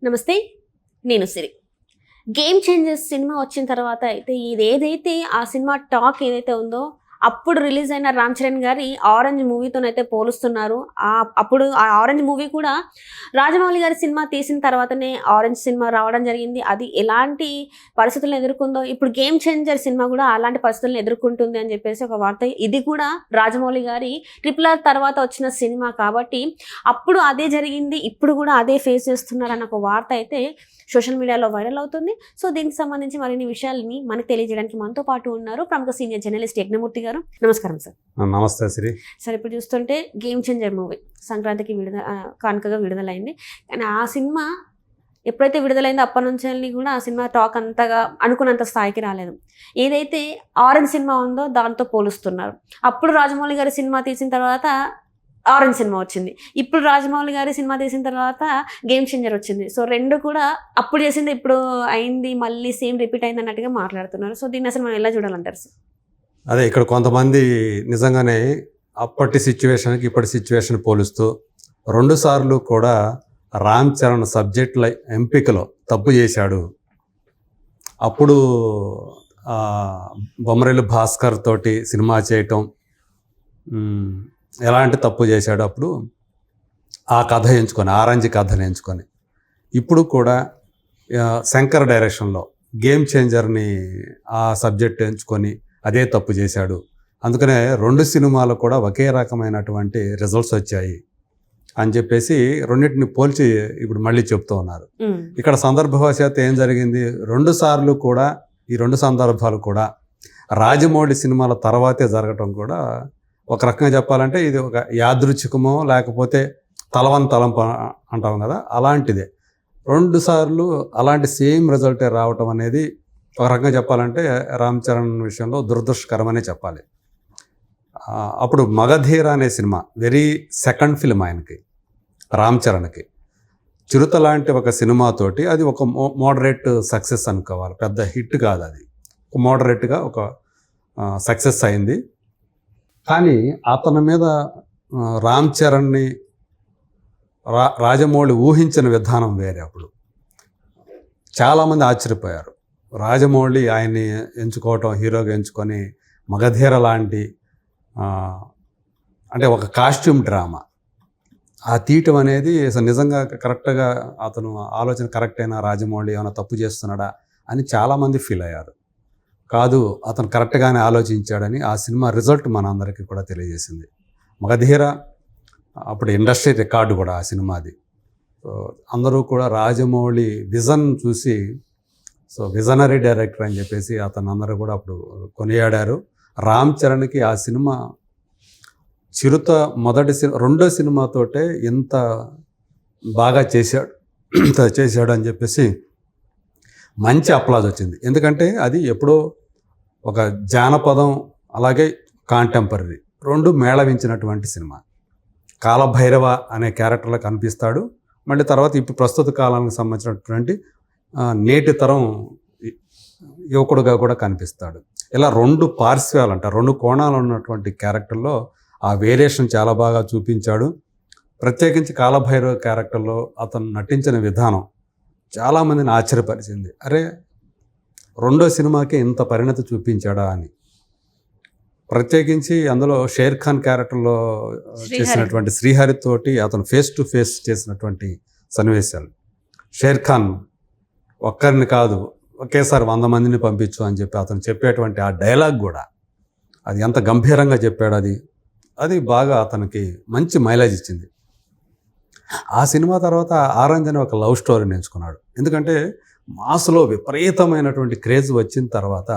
నమస్తే. నేను సిరి. 'Game changers' cinema వచ్చిన తర్వాత అయితే ఇదేదైతే ఆ సినిమా టాక్ ఏదైతే ఉందో, అప్పుడు రిలీజ్ అయిన 'రామ్ చరణ్' గారి 'ఆరెంజ్' మూవీతోనైతే పోలుస్తున్నారు. అప్పుడు ఆ 'ఆరెంజ్' మూవీ కూడా రాజమౌళి గారి సినిమా తీసిన తర్వాతనే 'ఆరెంజ్' సినిమా రావడం జరిగింది. అది ఎలాంటి పరిస్థితులను ఎదుర్కొందో, ఇప్పుడు 'గేమ్ చేంజర్' సినిమా కూడా అలాంటి పరిస్థితులను ఎదుర్కొంటుంది అని చెప్పేసి ఒక వార్త. ఇది కూడా రాజమౌళి గారి 'RRR' తర్వాత వచ్చిన సినిమా కాబట్టి అప్పుడు అదే జరిగింది, ఇప్పుడు కూడా అదే ఫేస్ చేస్తున్నారన్న ఒక వార్త అయితే సోషల్ మీడియాలో వైరల్ అవుతుంది. సో దీనికి సంబంధించి మరిన్ని విషయాలని మనకు తెలియజేయడానికి మనతో పాటు ఉన్నారు ప్రముఖ సీనియర్ జర్నలిస్ట్ యజ్ఞమూర్తి గారు. నమస్కారం సార్. నమస్తే శ్రీ. సార్, ఇప్పుడు చూస్తుంటే 'గేమ్ చేంజర్' మూవీ సంక్రాంతికి కానుకగా విడుదలైంది. కానీ ఆ సినిమా ఎప్పుడైతే విడుదలైందో అప్పటి నుంచి కూడా ఆ సినిమా టాక్ అంతగా అనుకున్నంత స్థాయికి రాలేదు. ఏదైతే 'ఆరెంజ్' సినిమా ఉందో దాంతో పోలుస్తున్నారు. అప్పుడు రాజమౌళి గారి సినిమా తీసిన తర్వాత 'ఆరెంజ్' సినిమా వచ్చింది. ఇప్పుడు రాజమౌళి గారి సినిమా తీసిన తర్వాత 'గేమ్ చేంజర్' వచ్చింది. సో రెండు కూడా అప్పుడు చేసింది ఇప్పుడు అయింది, మళ్ళీ సేమ్ రిపీట్ అయింది అన్నట్టుగా మాట్లాడుతున్నారు. సో దీన్ని అసలు మనం ఎలా చూడాలంటారు సార్? అదే ఇక్కడ కొంతమంది నిజంగానే అప్పటి సిచ్యువేషన్కి ఇప్పటి సిచ్యువేషన్ పోలుస్తూ 2 సార్లు కూడా రామ్ చరణ్ సబ్జెక్టుల ఎంపికలో తప్పు చేశాడు. అప్పుడు బొమ్మరేలు భాస్కర్ తోటి సినిమా చేయటం ఎలాంటి తప్పు చేశాడు అప్పుడు ఆ కథ ఎంచుకొని, 'ఆరెంజ్' కథను ఎంచుకొని, ఇప్పుడు కూడా శంకర్ డైరెక్షన్లో 'గేమ్ చేంజర్'ని ఆ సబ్జెక్ట్ ఎంచుకొని అదే తప్పు చేశాడు. అందుకనే 2 సినిమాలు కూడా ఒకే రకమైనటువంటి రిజల్ట్స్ వచ్చాయి అని చెప్పేసి రెండింటిని పోల్చి ఇప్పుడు మళ్ళీ చెప్తూ ఉన్నారు. ఇక్కడ సందర్భవశాత్తు ఏం జరిగింది, 2 సార్లు కూడా ఈ 2 సందర్భాలు కూడా రాజమౌళి సినిమాల తర్వాతే జరగటం కూడా ఒక రకంగా చెప్పాలంటే ఇది ఒక యాదృచ్ఛికమో లేకపోతే తలంపు అంటాం కదా, అలాంటిదే. 2 సార్లు అలాంటి సేమ్ రిజల్టే రావటం అనేది ఒక రకంగా చెప్పాలంటే రామ్ చరణ్ విషయంలో దురదృష్టకరమనే చెప్పాలి. అప్పుడు 'మగధీర' అనే సినిమా వెరీ సెకండ్ ఫిల్మ్ ఆయనకి, రామ్ చరణ్కి. 'చిరుత' లాంటి ఒక సినిమాతోటి అది ఒక మోడరేట్ సక్సెస్ అనుకోవాలి, పెద్ద హిట్ కాదు, అది ఒక మోడరేట్గా ఒక సక్సెస్ అయింది. కానీ అతని మీద రామ్ చరణ్ని రాజమౌళి ఊహించిన విధానం వేరే. అప్పుడు చాలామంది ఆశ్చర్యపోయారు. రాజమౌళి ఆయన్ని ఎంచుకోవటం, హీరోగా ఎంచుకొని 'మగధీర' లాంటి అంటే ఒక కాస్ట్యూమ్ డ్రామా ఆ తీయటం అనేది అసలు నిజంగా కరెక్ట్గా అతను ఆలోచన కరెక్ట్ అయినా రాజమౌళి ఏమైనా తప్పు చేస్తున్నాడా అని చాలామంది ఫీల్ అయ్యారు. కాదు, అతను కరెక్ట్గానే ఆలోచించాడని ఆ సినిమా రిజల్ట్ మనందరికీ కూడా తెలియజేసింది. 'మగధీర' అప్పుడు ఇండస్ట్రీ రికార్డు కూడా ఆ సినిమాది. సో అందరూ కూడా రాజమౌళి విజన్ చూసి, సో విజనరీ డైరెక్టర్ అని చెప్పేసి అతను అందరూ కూడా అప్పుడు కొనియాడారు. రామ్ చరణ్కి ఆ సినిమా 'చిరుత' రెండో సినిమాతోటే ఎంత బాగా చేశాడు అని చెప్పేసి మంచి అప్లాజ్ వచ్చింది. ఎందుకంటే అది ఎప్పుడో ఒక జానపదం అలాగే కాంటెంపరీ 2 మేళవించినటువంటి సినిమా. కాలభైరవ అనే క్యారెక్టర్లో కనిపిస్తాడు. మళ్ళీ తర్వాత ఇప్పుడు ప్రస్తుత కాలానికి సంబంధించినటువంటి నేటి తరం యువకుడుగా కూడా కనిపిస్తాడు. ఇలా 2 పార్శ్వాలు అంట, 2 కోణాలు ఉన్నటువంటి క్యారెక్టర్లో ఆ వేరియేషన్ చాలా బాగా చూపించాడు. ప్రత్యేకించి కాలభైరవ క్యారెక్టర్లో అతను నటించిన విధానం చాలామందిని ఆశ్చర్యపరిచింది. అరే, 2వ సినిమాకే ఇంత పరిణతి చూపించాడా అని. ప్రత్యేకించి అందులో షేర్ ఖాన్ క్యారెక్టర్లో చేసినటువంటి శ్రీహరి తోటి అతను ఫేస్ టు ఫేస్ చేసినటువంటి సన్నివేశాలు. షేర్ ఖాన్ ఒక్కరిని కాదు, ఒకేసారి 100 మందిని పంపించు అని చెప్పి అతను చెప్పేటువంటి ఆ డైలాగ్ కూడా అది ఎంత గంభీరంగా చెప్పాడు. అది బాగా అతనికి మంచి మైలేజ్ ఇచ్చింది. ఆ సినిమా తర్వాత 'ఆరెంజ్' అనే ఒక లవ్ స్టోరీని ఎంచుకున్నాడు. ఎందుకంటే మాస్లో విపరీతమైనటువంటి క్రేజ్ వచ్చిన తర్వాత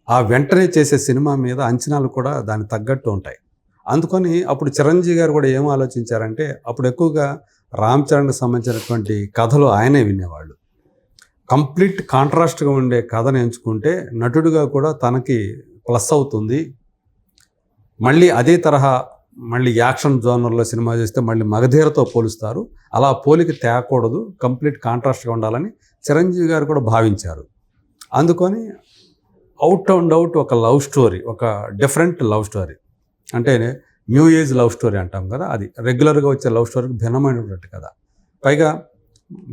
ఆ వెంటనే చేసే సినిమా మీద అంచనాలు కూడా దానికి తగ్గట్టు ఉంటాయి. అందుకని అప్పుడు చిరంజీవి గారు కూడా ఏం ఆలోచించారంటే, అప్పుడు ఎక్కువగా రామ్ చరణ్కి సంబంధించినటువంటి కథలు ఆయనే వినేవాళ్ళు. కంప్లీట్ కాంట్రాస్ట్గా ఉండే కథను ఎంచుకుంటే నటుడిగా కూడా తనకి ప్లస్ అవుతుంది. మళ్ళీ అదే తరహా మళ్ళీ యాక్షన్ జోనర్లో సినిమా చేస్తే మళ్ళీ 'మగధీర'తో పోలుస్తారు. అలా పోలిక తేకూడదు, కంప్లీట్ కాంట్రాస్ట్గా ఉండాలని చిరంజీవి గారు కూడా భావించారు. అందుకని అవుట్ అండ్ అవుట్ ఒక లవ్ స్టోరీ, ఒక డిఫరెంట్ లవ్ స్టోరీ, అంటే న్యూ ఏజ్ లవ్ స్టోరీ అంటాం కదా, అది రెగ్యులర్గా వచ్చే లవ్ స్టోరీకి భిన్నమైనటువంటి కథ. పైగా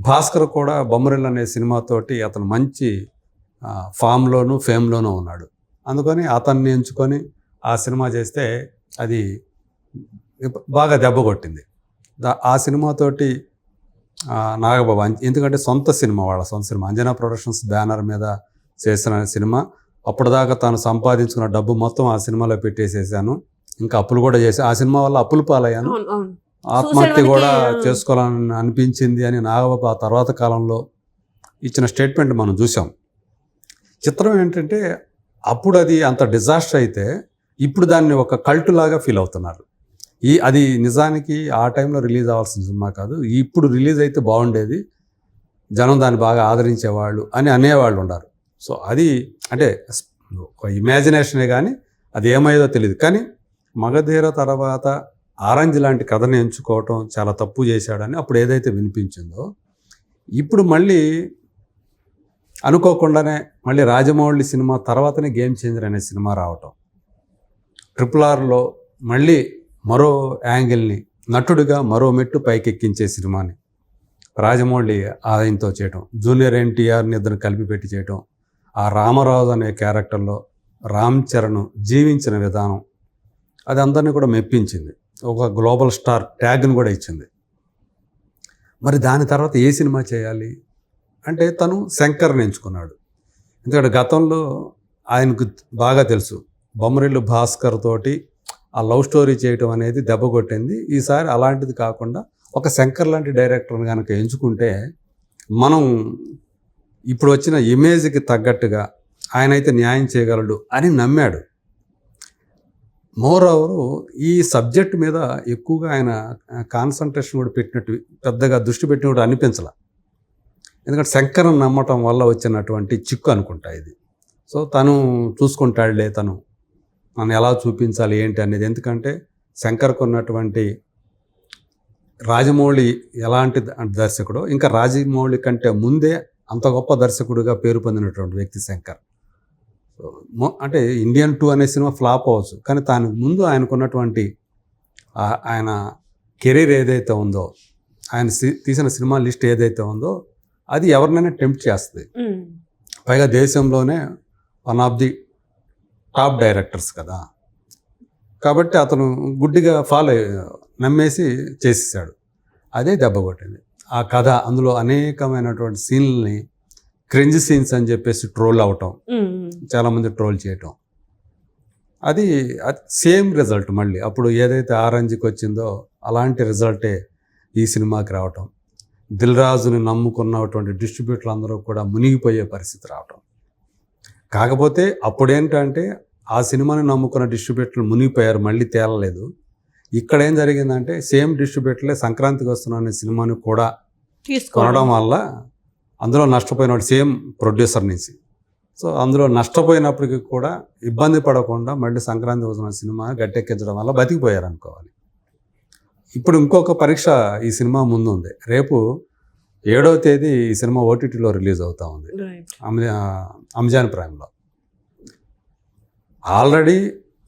భాస్కర్ కూడా బొమ్మరిల్లు అనే సినిమాతోటి అతను మంచి ఫామ్లోను ఫేమ్లోనూ ఉన్నాడు. అందుకని అతన్ని ఎంచుకొని ఆ సినిమా చేస్తే అది బాగా దెబ్బ కొట్టింది. ఆ సినిమాతోటి నాగబాబు ఎందుకంటే సొంత సినిమా, వాళ్ళ సొంత సినిమా అంజనా ప్రొడక్షన్స్ బ్యానర్ మీద చేసిన సినిమా. అప్పటిదాకా తాను సంపాదించుకున్న డబ్బు మొత్తం ఆ సినిమాలో పెట్టేసేసాను, ఇంకా అప్పులు కూడా చేసి ఆ సినిమా వల్ల అప్పులు పాలయ్యాను, ఆత్మహత్య కూడా చేసుకోవాలని అనిపించింది అని నాగబాబు ఆ తర్వాత కాలంలో ఇచ్చిన స్టేట్మెంట్ మనం చూసాం. చిత్రం ఏంటంటే అప్పుడు అది అంత డిజాస్టర్ అయితే ఇప్పుడు దాన్ని ఒక కల్ట్ లాగా ఫీల్ అవుతున్నారు. అది నిజానికి ఆ టైంలో రిలీజ్ అవ్వాల్సిన సినిమా కాదు, ఇప్పుడు రిలీజ్ అయితే బాగుండేది, జనం దాన్ని బాగా ఆదరించేవాళ్ళు అని అనేవాళ్ళు ఉన్నారు. సో అది అంటే ఒక ఇమాజినేషనే కానీ అది ఏమైందో తెలియదు. కానీ మగధీర తర్వాత ఆరెంజ్ లాంటి కథను ఎంచుకోవటం చాలా తప్పు చేశాడని అప్పుడు ఏదైతే వినిపించిందో, ఇప్పుడు మళ్ళీ అనుకోకుండానే మళ్ళీ రాజమౌళి సినిమా తర్వాతనే గేమ్ చేంజర్ అనే సినిమా రావటం, RRRలో మళ్ళీ మరో యాంగిల్ని నటుడిగా మరో మెట్టు పైకెక్కించే సినిమాని రాజమౌళి ఆయనతో చేయటం, జూనియర్ ఎన్టీఆర్ని ఇద్దరు కలిపి పెట్టి చేయటం, ఆ రామరాజు అనే క్యారెక్టర్లో రామ్ చరణ్ జీవించిన విధానం అది అందరినీ కూడా మెప్పించింది, ఒక గ్లోబల్ స్టార్ ట్యాగ్ని కూడా ఇచ్చింది. మరి దాని తర్వాత ఏ సినిమా చేయాలి అంటే తను శంకర్ని ఎంచుకున్నాడు. ఎందుకంటే గతంలో ఆయనకు బాగా తెలుసు బొమ్మరిల్లు భాస్కర్ తోటి ఆ లవ్ స్టోరీ చేయటం అనేది దెబ్బ కొట్టింది. ఈసారి అలాంటిది కాకుండా ఒక శంకర్ లాంటి డైరెక్టర్ని కనుక ఎంచుకుంటే మనం ఇప్పుడు వచ్చిన ఇమేజ్కి తగ్గట్టుగా ఆయన అయితే న్యాయం చేయగలడు అని నమ్మాడు. మోర్ ఓవర్ ఈ సబ్జెక్ట్ మీద ఎక్కువగా ఆయన కాన్సన్ట్రేషన్ కూడా పెట్టినట్టు, పెద్దగా దృష్టి పెట్టినట్టు అనిపించాల. ఎందుకంటే శంకర్ని నమ్మటం వల్ల వచ్చినటువంటి చిక్కు అనుకుంటా ఇది. సో తను చూసుకుంటాడులే, తను నన్ను ఎలా చూపించాలి ఏంటి అనేది. ఎందుకంటే శంకర్కు ఉన్నటువంటి రాజమౌళి ఎలాంటి దర్శకుడు, ఇంకా రాజమౌళి కంటే ముందే అంత గొప్ప దర్శకుడిగా పేరు పొందినటువంటి వ్యక్తి శంకర్. అంటే ఇండియన్ 2 అనే సినిమా ఫ్లాప్ అవ్వచ్చు, కానీ దానికి ముందు ఆయనకున్నటువంటి ఆయన కెరీర్ ఏదైతే ఉందో, ఆయన తీసిన సినిమా లిస్ట్ ఏదైతే ఉందో అది ఎవరినైనా టెంప్ట్ చేస్తుంది. పైగా దేశంలోనే one of the top directors కదా, కాబట్టి అతను గుడ్డిగా నమ్మేసి చేసేసాడు. అదే దెబ్బ కొట్టింది. ఆ కథ అందులో అనేకమైనటువంటి సీన్లని క్రింజ్ సీన్స్ అని చెప్పేసి ట్రోల్ అవటం, చాలామంది ట్రోల్ చేయటం, అది సేమ్ రిజల్ట్ మళ్ళీ అప్పుడు ఏదైతే ఆరెంజ్కి వచ్చిందో అలాంటి రిజల్టే ఈ సినిమాకి రావటం. దిల్ రాజుని నమ్ముకున్నటువంటి డిస్ట్రిబ్యూటర్లు అందరూ కూడా మునిగిపోయే పరిస్థితి రావటం. కాకపోతే అప్పుడేంటంటే ఆ సినిమాని నమ్ముకున్న డిస్ట్రిబ్యూటర్లు మునిగిపోయారు, మళ్ళీ తేలలేదు. ఇక్కడ ఏం జరిగిందంటే సేమ్ డిస్ట్రిబ్యూటర్లే సంక్రాంతికి వస్తున్న అనే సినిమాని కూడా కొనడం వల్ల అందులో నష్టపోయినప్పుడు సేమ్ ప్రొడ్యూసర్ నుంచి. సో అందులో నష్టపోయినప్పటికీ కూడా ఇబ్బంది పడకుండా మళ్ళీ సంక్రాంతి వస్తున్న సినిమా గట్టెక్కించడం వల్ల బతికిపోయారు అనుకోవాలి. ఇప్పుడు ఇంకొక పరీక్ష ఈ సినిమా ముందు ఉంది. రేపు 7వ తేదీ ఈ సినిమా OTTలో రిలీజ్ అవుతా ఉంది, అమెజాన్ ప్రైమ్లో. ఆల్రెడీ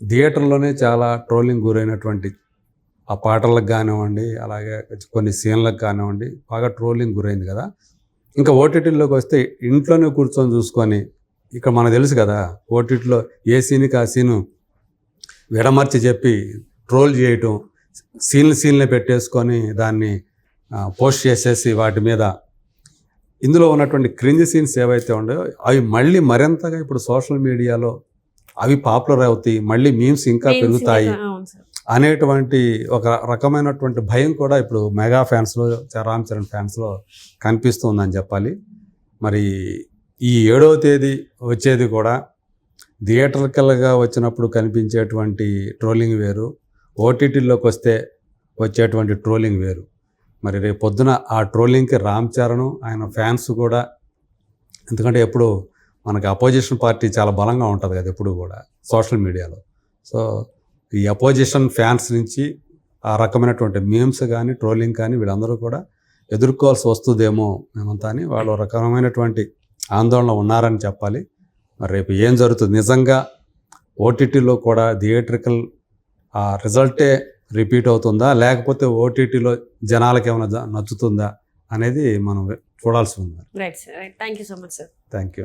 థియేటర్లోనే చాలా ట్రోలింగ్ గురైనటువంటి ఆ పాటలకు కానివ్వండి, అలాగే కొన్ని సీన్లకు కానివ్వండి, బాగా ట్రోలింగ్ గురైంది కదా. ఇంకా OTTలోకి వస్తే ఇంట్లోనే కూర్చొని చూసుకొని, ఇక మనకు తెలుసు కదా OTTలో ఏ సీన్కి ఆ సీను విడమర్చి చెప్పి ట్రోల్ చేయటం, సీన్లే పెట్టేసుకొని దాన్ని పోస్ట్ చేసేసి వాటి మీద ఇందులో ఉన్నటువంటి క్రింజ్ సీన్స్ ఏవైతే ఉన్నాయో అవి మళ్ళీ మరింతగా ఇప్పుడు సోషల్ మీడియాలో అవి పాపులర్ అవుతాయి, మళ్ళీ మీమ్స్ ఇంకా పెరుగుతాయి అనేటువంటి ఒక రకమైనటువంటి భయం కూడా ఇప్పుడు మెగా ఫ్యాన్స్లో, రామ్ చరణ్ ఫ్యాన్స్లో కనిపిస్తుందని చెప్పాలి. మరి ఈ 7వ తేదీ వచ్చేది కూడా థియేటర్కల్గా వచ్చినప్పుడు కనిపించేటువంటి ట్రోలింగ్ వేరు, OTTలోకి వస్తే వచ్చేటువంటి ట్రోలింగ్ వేరు. మరి రేపు పొద్దున ఆ ట్రోలింగ్కి రామ్ చరణ్ ఆయన ఫ్యాన్స్ కూడా, ఎందుకంటే ఎప్పుడు మనకి అపోజిషన్ పార్టీ చాలా బలంగా ఉంటుంది కదా ఎప్పుడు కూడా సోషల్ మీడియాలో. సో ఈ అపోజిషన్ ఫ్యాన్స్ నుంచి ఆ రకమైనటువంటి మీమ్స్ కానీ ట్రోలింగ్ కానీ వీళ్ళందరూ కూడా ఎదుర్కోవాల్సి వస్తుందేమో మేమంతా అని వాళ్ళు రకమైనటువంటి ఆందోళన ఉన్నారని చెప్పాలి. మరి రేపు ఏం జరుగుతుంది, నిజంగా OTTలో కూడా థియేట్రికల్ ఆ రిజల్టే రిపీట్ అవుతుందా, లేకపోతే OTTలో జనాలకి ఏమైనా నచ్చుతుందా అనేది మనం చూడాల్సి ఉంది. Right sir, right. Thank you so much sir. Thank you.